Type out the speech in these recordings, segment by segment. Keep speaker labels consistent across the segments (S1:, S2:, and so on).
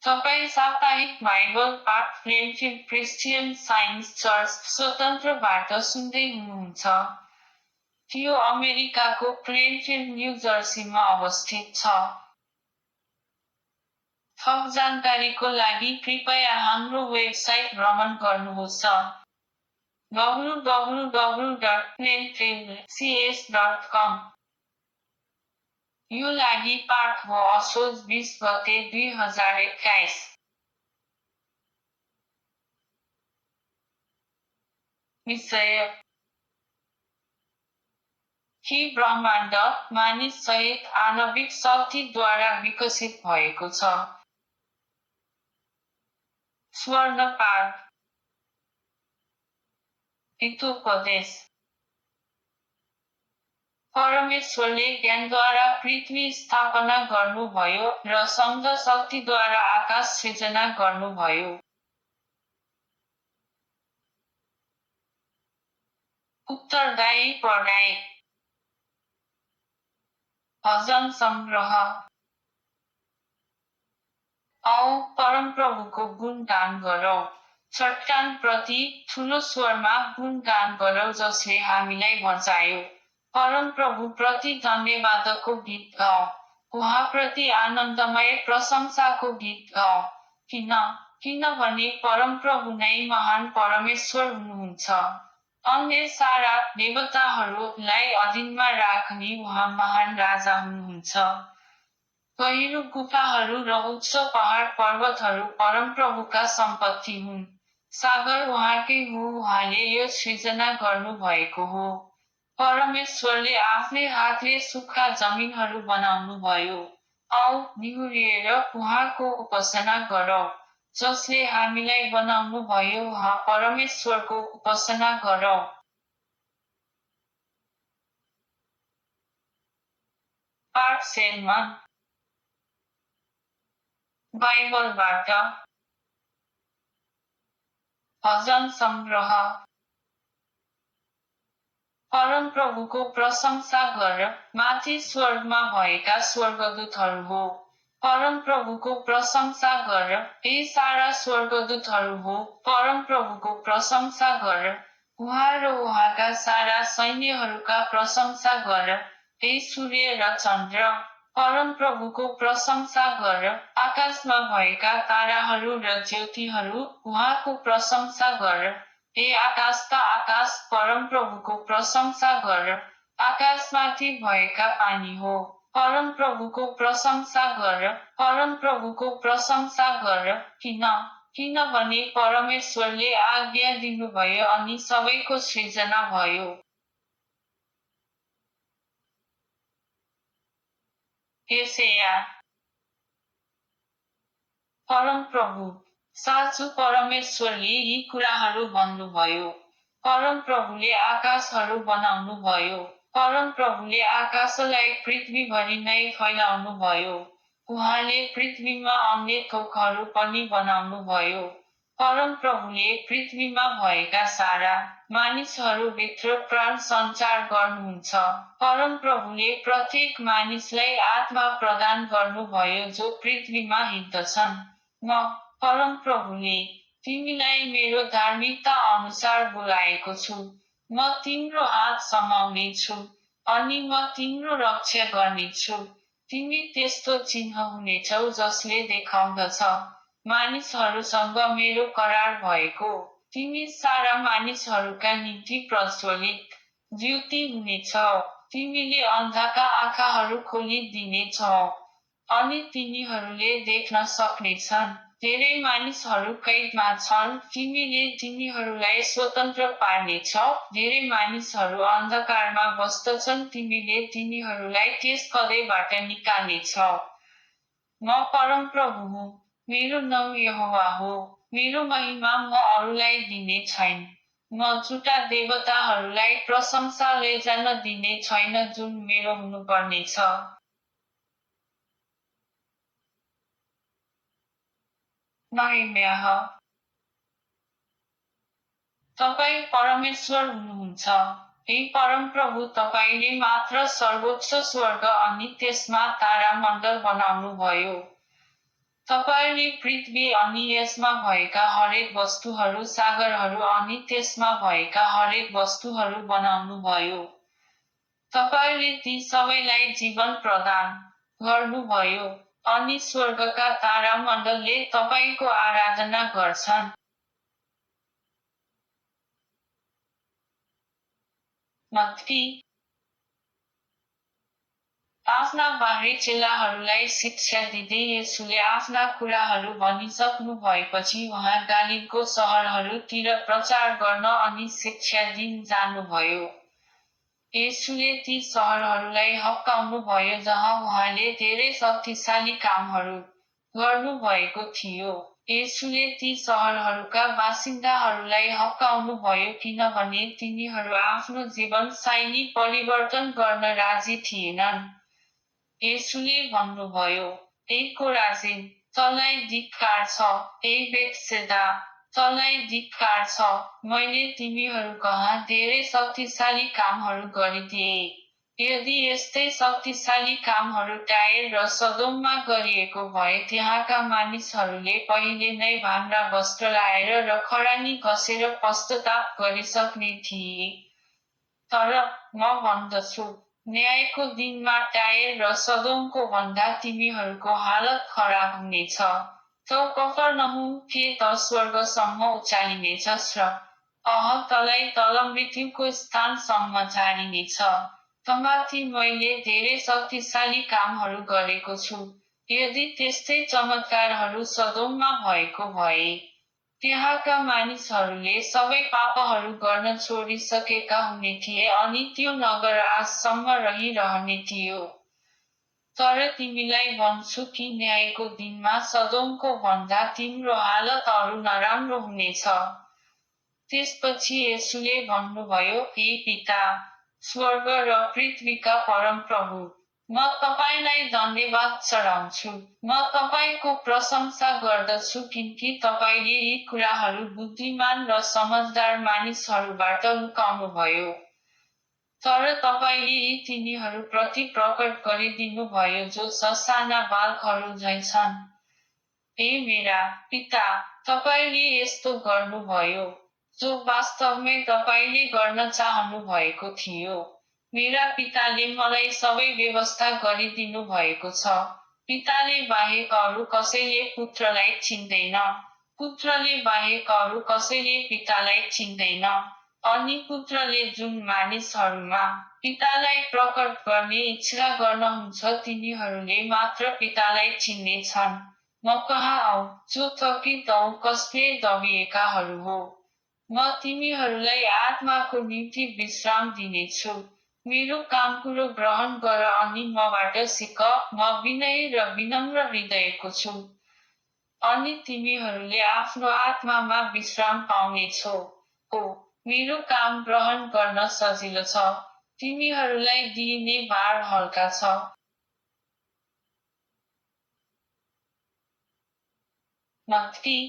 S1: तपाईँ साप्ताहिक बाइबल पाठ फ्रेन्डशिप क्रिस्चियन साइन्स चर्च स्वतन्त्रबाट सुन्दै हुनुहुन्छ। यो अमेरिकाको प्लेनफिल्ड न्यू जर्सीमा अवस्थित छ। थप जानकारीको लागि कृपया हाम्रो वेबसाइट भ्रमण गर्नुहोस् www.plainfieldcs.com। यो लागि पाठ हो असोज 20 गते 2021। विषय: कि ब्रह्माण्ड मानिस सहित आणविक शक्तिद्वारा विकसित भएको छ। स्वर्ण पाठ। हितोपदेश: परमेश्वरले ज्ञानद्वारा पृथ्वी स्थापना गर्नुभयो र शब्द शक्तिद्वारा आकाश सृजना गर्नुभयो। उत्तरदायी पढाइ। भजन सङ्ग्रह। औ परमप्रभुको गुणगान गरौँ। चट्टान प्रति ठुलो स्वरमा गुणगान गरौँ जसले हामीलाई बचायो। परमप्रभु प्रति धन्यवादको गीत गाऊ। उहाँप्रति आनन्दमय प्रशंसाको गीत गाऊ। किनभने परमप्रभु नै महान परमेश्वर हुनुहुन्छ। अन्य सारा देवताहरूलाई अधीनमा राख्ने उहाँ महान राजा हुनुहुन्छ। गहिरो गुफाहरू र उच्च पहाड पर्वतहरू परमप्रभुका सम्पत्ति हुन्। सागर उहाँकै हो, उहाँले यो सृजना गर्नुभएको हो। परमेश्वरले आफ्नै हातले सुक्खा जमिनहरू बनाउनुभयो। औ निहुरिएर उहाँको उपासना गरौँ। जसले हामीलाई बनाउनुभयो उहाँ परमेश्वरको उपासना गरौँ। पाठ सेलमा बाइबलबाट। भजन सङ्ग्रह। परमप्रभुको प्रशंसा गर, माथि स्वर्गमा भएका स्वर्गदूतहरू हो। परमप्रभुको प्रशंसा गर, हे सारा स्वर्गदूतहरू हो। परमप्रभुको प्रशंसा गर, उहाँ र उहाँका सारा सैन्यहरूका प्रशंसा गर, हे सूर्य र चन्द्र। परमप्रभुको प्रशंसा गर, आकाशमा भएका ताराहरू र ज्योतिहरू, उहाँको प्रशंसा गर, हे आकाशका आकाश। परमप्रभुको प्रशंसा गर, आकाशमाथि भएका पानी हो। परमप्रभुको प्रशंसा गर, परमप्रभुको प्रशंसा गर। किनभने परमेश्वरले आज्ञा दिनुभयो अनि सबैको सृजना भयो। यशाया। परमप्रभु साँचो परमेश्वरले यी कुराहरू भन्नुभयो। परमप्रभुले आकाशहरू बनाउनुभयो। परमप्रभुले आकाशलाई पृथ्वीभरि नै फैलाउनुभयो। उहाँले पृथ्वीमा अन्य थोकहरू पनि बनाउनुभयो। परमप्रभुले पृथ्वीमा भएका सारा मानिसहरूभित्र प्राण सञ्चार गर्नुहुन्छ। परमप्रभुले प्रत्येक मानिसलाई आत्मा प्रदान गर्नुभयो जो पृथ्वीमा हिँड्दछन्। परमप्रभुले तिमीलाई मेरो धार्मिकता अनुसार बोलाएको छु। म तिम्रो हात समाउने छु अनि म तिम्रो रक्षा गर्नेछु। तिमी त्यस्तो चिन्ह हुनेछौ जसले देखाउँदछ मानिसहरूसँग मेरो करार भएको। तिमी सारा मानिसहरूका निम्ति प्रज्वलित ज्योति हुनेछौ। तिमीले अन्धाका आँखाहरू खोलिदिनेछौ अनि तिनीहरूले देख्न सक्नेछन्। धेरै मानिसहरू कैदमा छन्, तिमीले तिनीहरूलाई स्वतन्त्र पार्नेछौ। धेरै मानिसहरू अन्धकारमा बस्दछन्, तिमीले तिनीहरूलाई त्यस कदैबाट निकाल्नेछौ। म परमप्रभु हुँ, मेरो नाउँ यहोवा हो। मेरो महिमा म अरूलाई दिने छैन। म झुटा देवताहरूलाई प्रशंसा लैजान दिने छैन जुन मेरो हुनुपर्नेछ। नहेम्याह। तपाईँ परमेश्वर हुनुहुन्छ। हे परमप्रभु, तपाईँले मात्र सर्वोच्च स्वर्ग अनि त्यसमा तारामण्डल बनाउनुभयो। तपाईले पृथ्वी अनि यसमा भएका हरेक वस्तुहरू सागरहरू अनि त्यसमा भएका हरेक वस्तुहरू बनाउनुभयो। तपाईले ती सबैलाई जीवन प्रदान गर्नुभयो अनि स्वर्गका तारामण्डलले तपाईको आराधना गर्छन्। मत्ती आफ्ना बाह्री चेलाहरूलाई शिक्षा दिँदै येशूले आफ्ना कुराहरू भनिसक्नु भएपछि उहाँ गालीलको सहरहरूतिर प्रचार गर्न अनि शिक्षा दिन जानुभयो। येशूले ती सहरहरूलाई हप्काउनुभयो जहाँ उहाँले धेरै शक्तिशाली कामहरू गर्नुभएको थियो। येशूले ती सहरहरूका बासिन्दाहरूलाई हप्काउनुभयो किनभने तिनीहरू आफ्नो जीवनशैली परिवर्तन गर्न राजी थिएनन्। येशूले भन्नुभयो, ए कोराजिन, तँलाई धिक्कार छ, ए बेथसेदा, तँलाई धिक्कार छ, मैले तिमीहरू कहाँ धेरै शक्तिशाली कामहरू गरिदिए। यदि यस्तै शक्तिशाली कामहरू टायर र सदोममा गरिएको भए त्यहाँका मानिसहरूले पहिले नै भाम्रा वस्त्र लाएर र खरानी घसेर पश्चाताप गरिसक्ने थिए। तर म भन्दछु, न्यायको दिनमा टायर र सदोमको भन्दा तिमीहरूको हालत खराब हुनेछ। तँ कफरनहुम, के त स्वर्गसम्म उचालिनेछस् र तँलाई तल मृत्युको स्थानसम्म झारिनेछ। तँमाथि मैले धेरै शक्तिशाली कामहरू गरेको छु। यदि त्यस्तै चमत्कारहरू सदोममा भएको भए त्यहाँका मानिसहरूले सबै पापहरू गर्न छोडिसकेका हुने थिए अनि त्यो नगर आजसम्म रहिरहने थियो। तर तिमीलाई भन्छु कि न्यायको दिनमा सदोमको भन्दा तिम्रो हालत अरू नराम्रो हुनेछ। त्यसपछि येशूले भन्नुभयो, हे पिता, स्वर्ग र पृथ्वीका परमप्रभु, म तपाईँलाई धन्यवाद चढाउँछु। म तपाईँको प्रशंसा गर्दछु किनकि तपाईँले यी कुराहरू बुद्धिमान र समझदार मानिसहरूबाट लुकाउनुभयो। तर तपाईँले यी तिनीहरूप्रति प्रकट गरिदिनुभयो जो ससाना बालकहरू झैं छन्। ए मेरा पिता, तपाईँले यस्तो गर्नुभयो जो वास्तवमै तपाईँले गर्न चाहनु भएको थियो। मेरा पिताले मलाई सबै व्यवस्था गरिदिनु भएको छ। पिताले बाहेक अरू कसैले पुत्रलाई चिन्दैन। पुत्रले बाहेक अरू कसैले पितालाई चिन्दैन। अनि पुत्रले जुन मानिसहरूमा पितालाई प्रकट गर्ने इच्छा गर्नुहुन्छ तिनीहरूले मात्र पितालाई चिन्नेछन्। म कहाँ आऊ, जो थकित औ कसले दबिएकाहरू हो। म तिमीहरूलाई आत्माको निम्ति विश्राम दिनेछु। मेरो कामकुरो ग्रहण गर अनि मबाट सिक, म विनयी र विनम्र हृदयको छु। अनि तिमीहरूले आफ्नो आत्मामा विश्राम पाउनेछौ। ओ, मेरो काम ग्रहण गर्न सजिलो छ, तिमीहरूलाई दिइने भार हल्का छ। मत्ती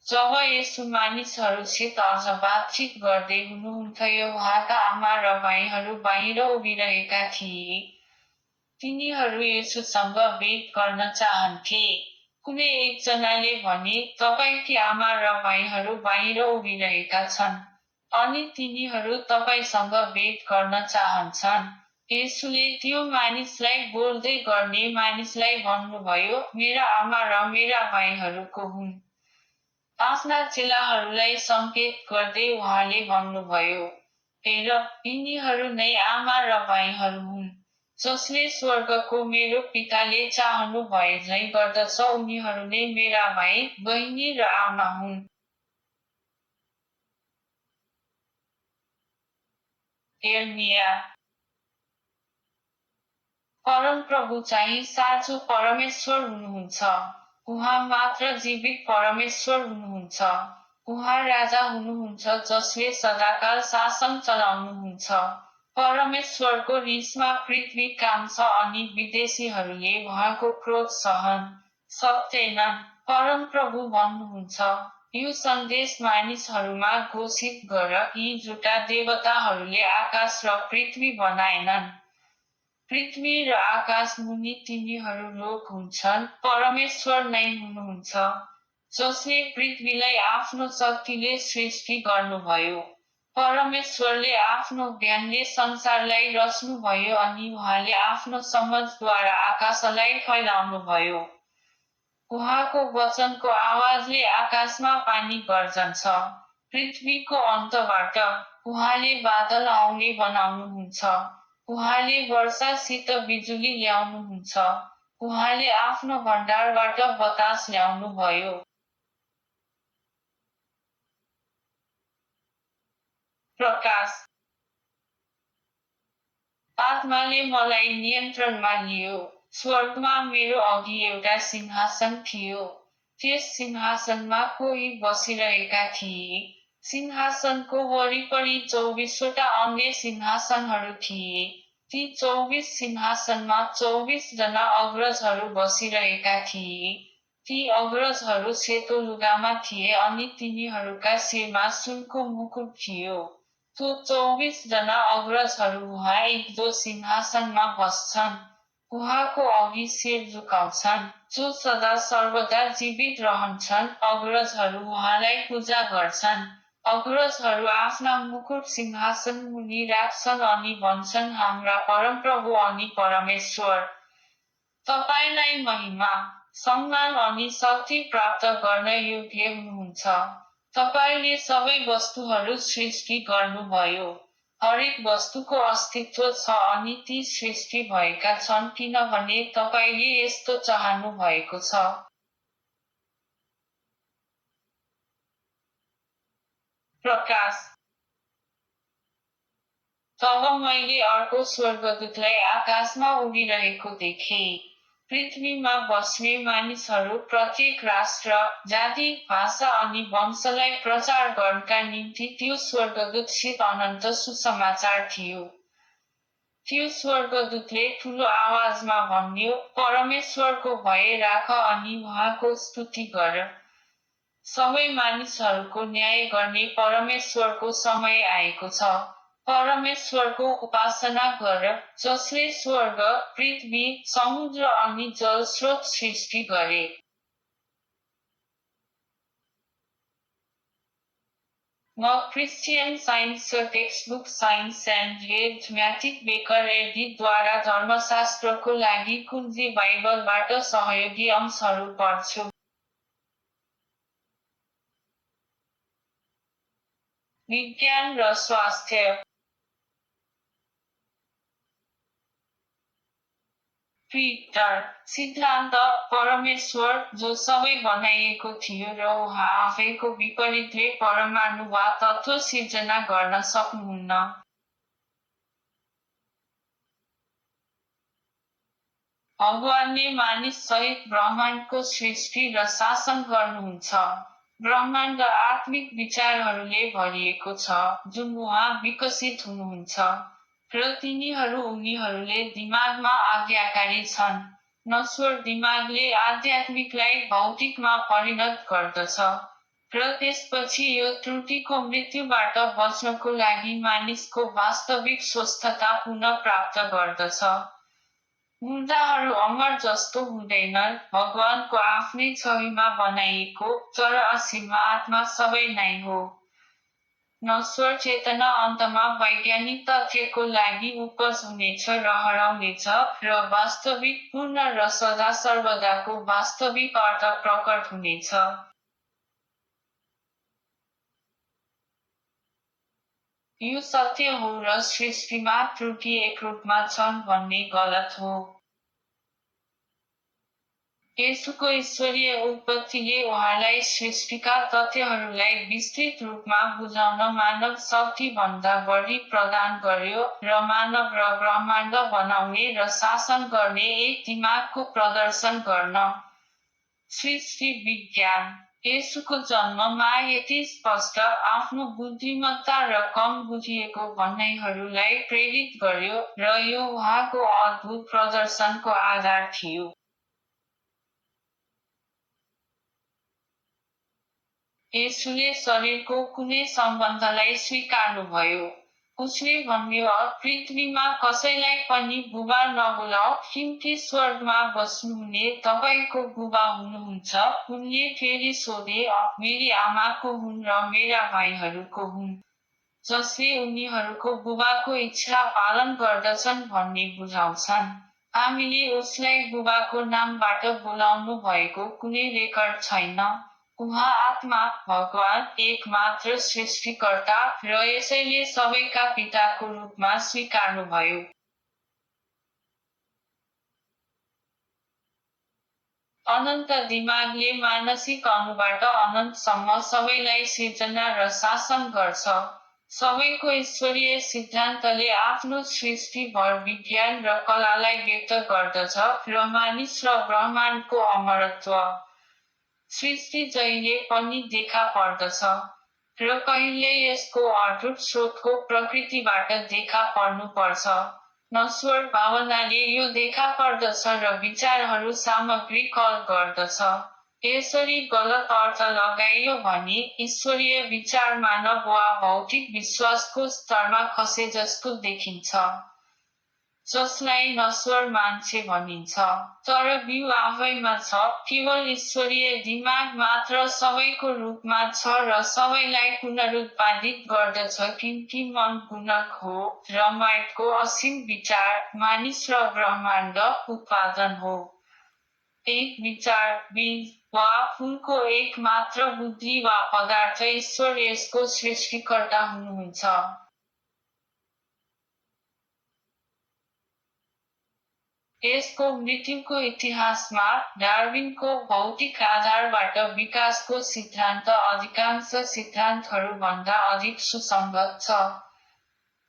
S1: जब येशू मानिसहरूसित अझ बातचित गर्दै हुनुहुन्थ्यो उहाँका आमा र भाइहरू बाहिर उभिरहेका थिए। तिनीहरू येशूसँग भेट गर्न चाहन्थे। कुनै एकजनाले भने, तपाईँकी आमा र भाइहरू बाहिर उभिरहेका छन् अनि तिनीहरू तपाईँसँग भेट गर्न चाहन्छन्। येशूले त्यो मानिसलाई बोल्दै गर्ने मानिसलाई भन्नुभयो, मेरा आमा र मेरा भाइहरू को हुन्? आफ्ना चेलाहरूलाई सङ्केत गर्दै उहाँले भन्नुभयो, हेर, यिनीहरू नै आमा र भाइहरू हुन्। जसले स्वर्गको मेरो पिताले चाहनु भए झैं गर्दछ उनीहरू नै मेरा भाइ, बहिनी र आमा हुन्। यर्मिया परमप्रभु चाहिँ साँचो परमेश्वर हुनुहुन्छ। उहाँ मात्र जीवित परमेश्वर हुनुहुन्छ। उहाँ राजा हुनुहुन्छ जसले सदाकाल शासन चलाउनुहुन्छ। परमेश्वरको रिसमा पृथ्वी काम्छ अनि विदेशीहरूले उहाँको क्रोध सहन सक्दैनन्। परमप्रभु भन्नुहुन्छ, यो सन्देश मानिसहरूमा घोषित गर, यी झुटा देवताहरूले आकाश र पृथ्वी बनाएनन्। पृथ्वी र आकाश मुनि तिनीहरू लोक हुन्छन्, परमेश्वर नै हुनुहुन्छ, जसले पृथ्वीलाई आफ्नो शक्तिले सृष्टि गर्नुभयो। परमेश्वरले आफ्नो ज्ञानले संसारलाई रच्नुभयो अनि उहाँले आफ्नो समझद्वारा आकाशलाई फैलाउनुभयो। उहाँको वचनको आवाजले आकाशमा पानी गर्जन्छ। पृथ्वीको अन्तबाट उहाँले बादल आउने बनाउनुहुन्छ। उहाँले वर्षासित बिजुली ल्याउनुहुन्छ। उहाँले आफ्नो भण्डारबाट बतास ल्याउनुभयो। प्रकाश। आत्माले मलाई नियन्त्रणमा लियो। स्वर्गमा मेरो अघि एउटा सिंहासन थियो। त्यस सिंहासनमा कोही बसिरहेका थिए। सिंहासनको वरिपरि 24वटा अन्य सिंहासनहरू थिए। ती 24 सिंहासनमा 24 जना अग्रजहरू बसिरहेका थिए। ती अग्रजहरू सेतो लुगामा थिए अनि तिनीहरूका शिरमा सुनको मुकुट थियो। त्यो 24 जना अग्रजहरू उहाँ जो सिंहासनमा बस्छन्, उहाँको अघि शिर झुकाउँछन्, जो सदा सर्वदा जीवित रहन्छन्। अग्रजहरू उहाँलाई पूजा गर्छन्। अग्रजहरू आफ्ना मुकुट सिंहासन मुनि राख्छन् अनि भन्छन्, हाम्रा परमप्रभु अनि परमेश्वर, तपाईलाई महिमा, सम्मान अनि शक्ति प्राप्त गर्न योग्य हुनुहुन्छ। तपाईले सबै वस्तुहरू सृष्टि गर्नुभयो। हरेक वस्तुको अस्तित्व छ अनि ती सृष्टि भएका छन् किनभने तपाईले यस्तो चाहनु भएको छ। प्रकाश। तब मैले अर्को स्वर्गदूतलाई आकाशमा उडिरहेको देखेँ। पृथ्वीमा बस्ने मानिसहरू प्रत्येक राष्ट्र, जाति, भाषा अनि वंशलाई प्रचार गर्नका निम्ति त्यो स्वर्गदूतसित अनन्त सुसमाचार थियो। त्यो स्वर्गदूतले ठुलो आवाजमा भन्यो, परमेश्वरको भय राख अनि उहाँको स्तुति गर। सबै मानिसहरूको न्याय गर्ने परमेश्वरको समय आएको छ। परमेश्वरको उपासना गर, जसले स्वर्ग, पृथ्वी, समुद्र अनि जल स्रोत सृष्टि गरे। म Christian Science textbook science and arithmetic Baker एडीद्वारा धर्मशास्त्रको लागि कुञ्जी बाइबलबाट सहयोगी अंशहरू पढ्छु। विज्ञान र स्वास्थ्य। पीटर, सिद्धान्त, परमेश्वर, जो सबै बनाइएको थियो र उहाँ आफैको विपरीतले परमाणु वा तत्त्व सिर्जना गर्न सक्नुहुन्न। भगवानले मानिस सहित ब्रह्माण्डको सृष्टि र शासन गर्नुहुन्छ। ब्रह्माण्ड आत्मिक विचारहरूले भरिएको छ, जुन उहाँ विकसित हुनुहुन्छ। र तिनीहरू उनीहरूले दिमागमा आज्ञाकारी छन्। नश्वर दिमागले आध्यात्मिकलाई भौतिकमा परिणत गर्दछ। र त्यसपछि यो त्रुटिको मृत्युबाट बच्नको लागि मानिसको वास्तविक स्वस्थता पुनः प्राप्त गर्दछ। मुर्दाहरू अमर जस्तो हुँदैनन्, भगवानको आफ्नै छविमा बनाइएको, तर असीम आत्मा सबै नै हो। नश्वर चेतना अन्तमा वैज्ञानिक तथ्यको लागि उपज हुनेछ र हराउनेछ, र वास्तविक पूर्ण र सदा सर्वदाको वास्तविक अर्थ प्रकट हुनेछ। यो सत्य हो र सृष्टिमा त्रुटि एकरूपमा छन् भन्ने गलत हो। येशूको ईश्वरीय उत्पत्तिले उहाँलाई सृष्टिका तथ्यहरूलाई विस्तृत रूपमा बुझाउन मानव शक्तिभन्दा बढी प्रदान गर्यो, र मानव र ब्रह्माण्ड बनाउने र शासन गर्ने एक दिमागको प्रदर्शन गर्न। सृष्टि विज्ञान। येशूको जन्ममा यति स्पष्ट, आफ्नो बुद्धिमत्ता र कम बुझिएको भनाइहरूलाई प्रेरित गर्यो, र यो उहाँको अद्भुत प्रदर्शनको आधार थियो। येशूले शरीरको कुनै सम्बन्धलाई स्वीकार्नुभयो। उसले भन्यो पृथ्वीमा कसैलाई पनि बुबा नबोलाऊ किनकि स्वर्गमा बस्नुहुने तपाईँको बुबा हुनुहुन्छ। उनले फेरि सोधे मेरी आमाको हुन् र मेरा भाइहरूको हुन् जसले उनीहरूको बुबाको इच्छा पालन गर्दछन् भन्ने बुझाउँछन्। हामीले उसलाई बुबाको नामबाट बोलाउनु भएको कुनै रेकर्ड छैन। उहाँ आत्मा, भगवान, एकमात्र सृष्टिकर्ता र यसैले सबैका पिताको रूपमा स्वीकार्नुभयो। अनन्त दिमागले मानसिक अणुबाट अनन्तसम्म सबैलाई सिर्जना र शासन गर्छ। सबैको ईश्वरीय सिद्धान्तले आफ्नो सृष्टिभर विज्ञान र कलालाई व्यक्त गर्दछ र मानिस र ब्रह्माण्डको अमरत्व सृष्टि जहिले पनि देखा पर्दछ र कहिल्यै यसको अटुट स्रोतको प्रकृतिबाट देखा पर्नुपर्छ। नश्वर भावनाले यो देखा पर्दछ र विचारहरू सामग्री कल गर्दछ। यसरी गलत अर्थ लगाइयो भने ईश्वरीय विचार मानव वा भौतिक विश्वासको स्तरमा खसे जस्तो देखिन्छ, जसलाई नश्वर मान्छे भनिन्छ। तर बिउ आफैमा छ, केवल ईश्वरीय दिमाग मात्र सबैको रूपमा छ र सबैलाई पुनरुत्पादित गर्दछ किनकि मन गुणक हो र माइटको असीम विचार मानिस र ब्रह्माण्ड उत्पादन हो। एक विचार, बीज वा फूलको एक मात्र बुद्धि वा पदार्थ ईश्वर यसको सृष्टिकर्ता हुनुहुन्छ। यसको मृत्युको इतिहासमा डार्विनको भौतिक आधारबाट विकासको सिद्धान्त अधिकांश सिद्धान्तहरूभन्दा अधिक सुसङ्गत छ।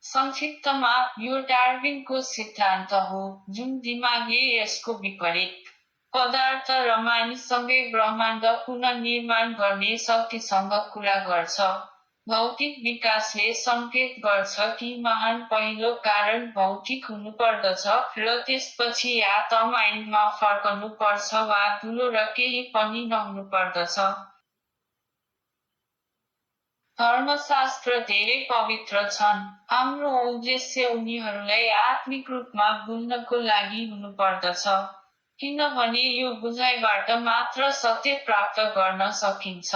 S1: संक्षिप्तमा, यो डार्विनको सिद्धान्त हो जुन दिमागले यसको विपरीत पदार्थ र मानिससँगै ब्रह्माण्ड पुनर्निर्माण गर्ने शक्तिसँग कुरा गर्छ। भौतिक विकासले सङ्केत गर्छ कि महान पहिलो कारण भौतिक हुनुपर्दछ र त्यसपछि या त माइन्डमा फर्कनुपर्छ वा धुलो र केही पनि नहुनुपर्दछ। धर्मशास्त्र धेरै पवित्र छन्। हाम्रो उद्देश्य उनीहरूलाई आत्मिक रूपमा बुझ्नको लागि हुनुपर्दछ, किनभने यो बुझाइबाट मात्र सत्य प्राप्त गर्न सकिन्छ।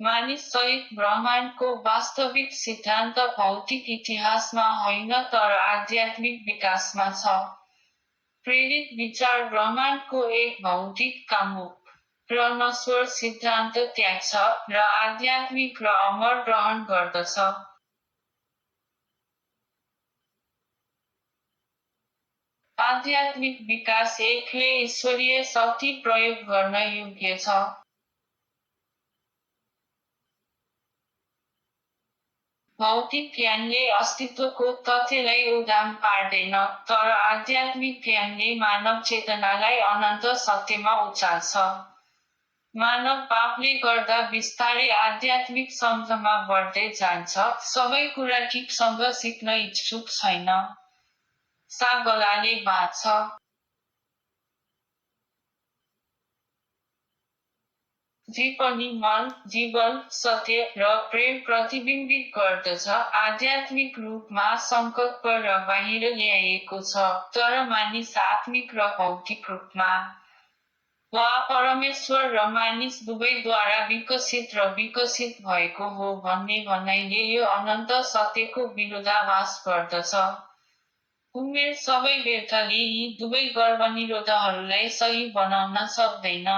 S1: मानिस सहित ब्रह्माण्डको वास्तविक सिद्धान्त भौतिक इतिहासमा होइन तर आध्यात्मिक विकासमा छ। प्रेरित विचार ब्रह्माण्डको एक भौतिक कामुक र नश्वर सिद्धान्त त्याग्छ र आध्यात्मिक र अमर ग्रहण गर्दछ। आध्यात्मिक विकास एकले ईश्वरीय शक्ति प्रयोग गर्न योग्य छ। भौतिक ज्ञानले अस्तित्वको तथ्यलाई उदाम पार्दैन, तर आध्यात्मिक ज्ञानले मानव चेतनालाई अनन्त सत्यमा उचाल्छ। मानव पापले गर्दा बिस्तारै आध्यात्मिक सम्झमा बढ्दै जान्छ, सबै कुरा ठिकसँग सिक्न इच्छुक छैन। सागलाले बाँच्छ। जे पनि मन, जीवन, सत्य र प्रेम प्रतिबिम्बित गर्दछ आध्यात्मिक रूपमा सङ्कल्प र बाहिर ल्याइएको छ, तर मानिस आत्मिक र भौतिक रूपमा वा परमेश्वर र मानिस दुवैद्वारा विकसित र विकसित भएको हो भन्ने भनाइले यो अनन्त सत्यको विरोधाभास गर्दछ। उमेर सबै व्यर्थले यी दुवै गर्भनिरोधहरूलाई सही बनाउन सक्दैन।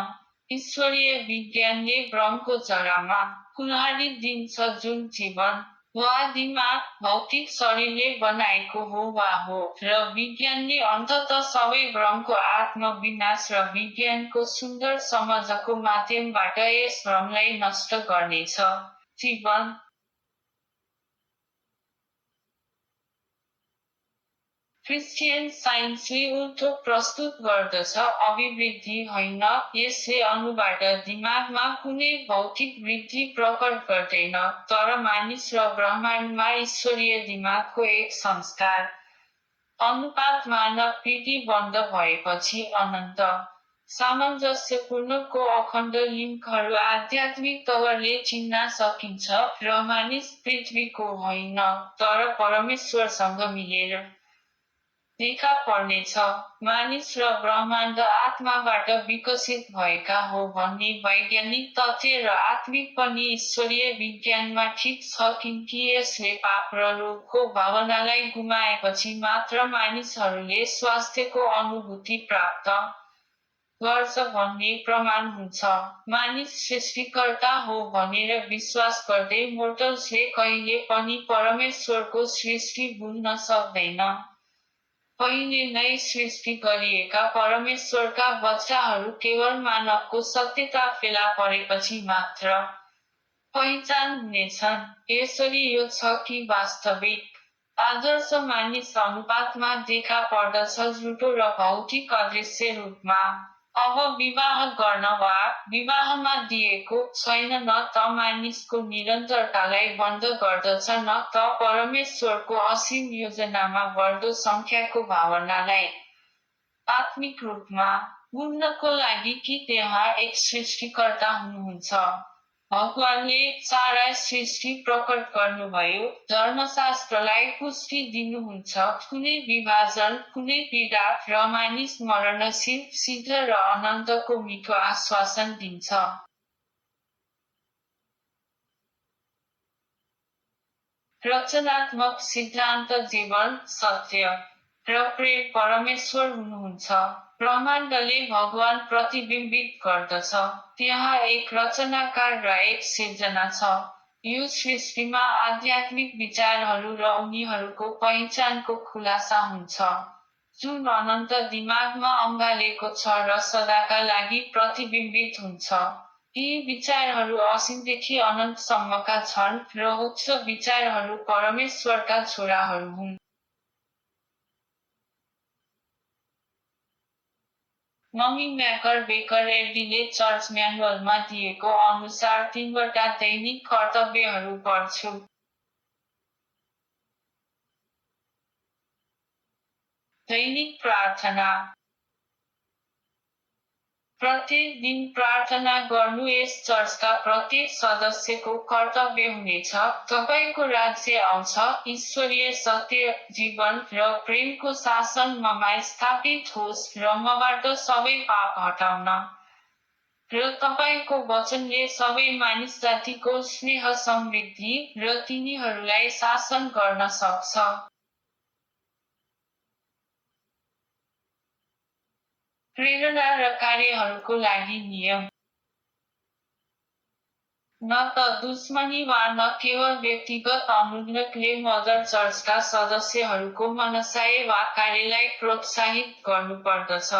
S1: ईश्वरीय विज्ञानले ब्रह्मको जरामा कुल्हाडी दिन्छ जुन जीवन वा दिमाग भौतिक शरीरले बनाएको हो वा हो र विज्ञानले अन्ततः सबै ब्रह्मको आत्मविनाश र विज्ञानको सुन्दर समझको माध्यमबाट यस भ्रमलाई नष्ट गर्नेछ। जीवन क्रिस्चियन साइन्सले उल्टो प्रस्तुत गर्दछ अभिवृद्धि होइन, यसले अणुबाट दिमागमा कुनै भौतिक वृद्धि प्रकट गर्दैन, तर मानिस र ब्रह्माण्डमा ईश्वरीय दिमागको एक संस्कार अनुपात मानव पीढी बन्द भएपछि अनन्त सामञ्जस्यपूर्णको अखण्ड लिङ्कहरू आध्यात्मिक तवरले चिन्न सकिन्छ र मानिस पृथ्वीको होइन तर परमेश्वरसँग मिलेर देखा पर्नेछ। मानिस र ब्रह्माण्ड आत्माबाट विकसित भएका हो भन्ने वैज्ञानिक तथ्य र आत्मिक पनि ईश्वरीय विज्ञानमा ठिक छ किनकि यसले पाप र रोगको भावनालाई गुमाएपछि मात्र मानिसहरूले स्वास्थ्यको अनुभूति प्राप्त गर्छ भन्ने प्रमाण हुन्छ। मानिस सृष्टिकर्ता हो भनेर विश्वास गर्दै मोर्टल्सले कहिले पनि परमेश्वरको सृष्टि बुझ्न सक्दैन। पहिले नै सृष्टि गरिएका परमेश्वरका बच्चाहरू केवल मानवको सत्यता फेला परेपछि मात्र पहिचान हुनेछन्। यसरी यो छ कि वास्तविक आदर्श मानिस अनुपातमा देखा पर्दछ झुटो र भौतिक अदृश्य रूपमा। अब विवाह गर्न वा विवाहमा दिएको छैन न त मानिसको निरन्तरतालाई बन्द गर्दछ न त परमेश्वरको असीम योजनामा बढ्दो सङ्ख्याको भावनालाई आत्मिक रूपमा बुझ्नको लागि कि त्यहाँ एक सृष्टिकर्ता हुनुहुन्छ। भगवानले सारा सृष्टि प्रकट गर्नुभयो, धर्मशास्त्रलाई पुष्टि दिनुहुन्छ, कुनै विभाजन, कुनै पीडा र मानिस मरणशील, शीघ्र र अनन्तको मिठो आश्वासन दिन्छ। रचनात्मक सिद्धान्त जीवन, सत्य र प्रेम परमेश्वर हुनुहुन्छ। ब्रह्माण्डले भगवान प्रतिबिम्बित गर्दछ। त्यहाँ एक रचनाकार र एक सिर्जना छ। यो सृष्टिमा आध्यात्मिक विचारहरू र उनीहरूको पहिचानको खुलासा हुन्छ, जुन अनन्त दिमागमा अँगालेको छ र सदाका लागि प्रतिबिम्बित हुन्छ। यी विचारहरू असीमदेखि अनन्तसम्मका छन् र उच्च विचारहरू परमेश्वरका छोराहरू हुन्। मम्मी म्याकर बेकर एडीले चर्च म्यानुअलमा दिएको अनुसार 3वटा दैनिक कर्तव्यहरू गर्छु। दैनिक प्रार्थना। प्रत्येक दिन प्रार्थना गर्नु यस चर्चका प्रत्येक सदस्यको कर्तव्य हुनेछ। तपाईँको राज्य आउँछ, ईश्वरीय सत्य, जीवन र प्रेमको शासन ममा स्थापित होस् र मबाट सबै पाप हटाउन र तपाईँको वचनले सबै मानिस जातिको स्नेह समृद्धि र तिनीहरूलाई शासन गर्न सक्छ। प्रेरणा र कार्यहरूको लागि नियम। न त दुश्मनी वा न केवल व्यक्तिगत अनुग्रहले मदर चर्चका सदस्यहरूको मनसाय वा कार्यलाई प्रोत्साहित गर्नुपर्दछ।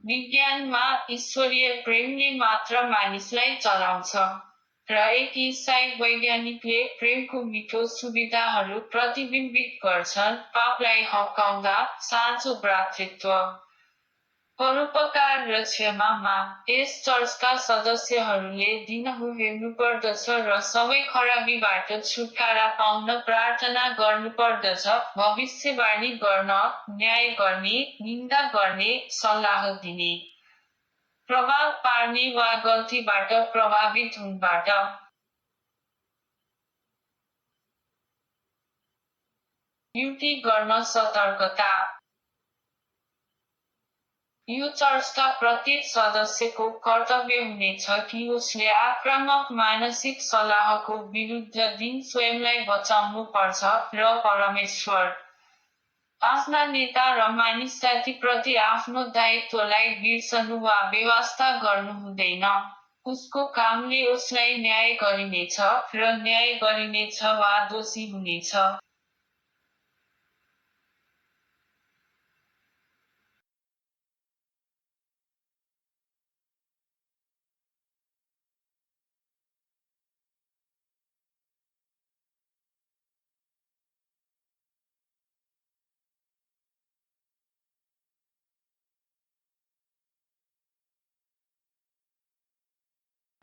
S1: विज्ञानमा ईश्वरीय प्रेमले मात्र मानिसलाई चलाउँछ र एक इसाई वैज्ञानिकले प्रेमको मिठो सुविधाहरू प्रतिबिम्बित गर्छन्, पापलाई हप्काउँदा, साँचो भ्रातृत्व, परोपकार र क्षमामा। यस चर्चका सदस्यहरूले दिनहुँ हेर्नुपर्दछ र सबै खराबीबाट छुटकारा पाउन प्रार्थना गर्नुपर्दछ, भविष्यवाणी गर्न, न्याय गर्ने, निन्दा गर्ने, सल्लाह दिने, प्रभाव पार्ने वा गल्तीबाट प्रभावित हुनबाट युक्ति गर्न सतर्कता। यो चर्चका प्रत्येक सदस्यको कर्तव्य हुनेछ कि उसले आक्रामक मानसिक सल्लाहको विरुद्ध दिन स्वयंलाई बचाउनु पर्छ र परमेश्वर, आफ्ना नेता र मानिस जातिप्रति आफ्नो दायित्वलाई बिर्सनु वा बेवास्ता गर्नु हुँदैन। उसको कामले उसलाई न्याय गरिनेछ र न्याय गरिनेछ वा दोषी हुनेछ।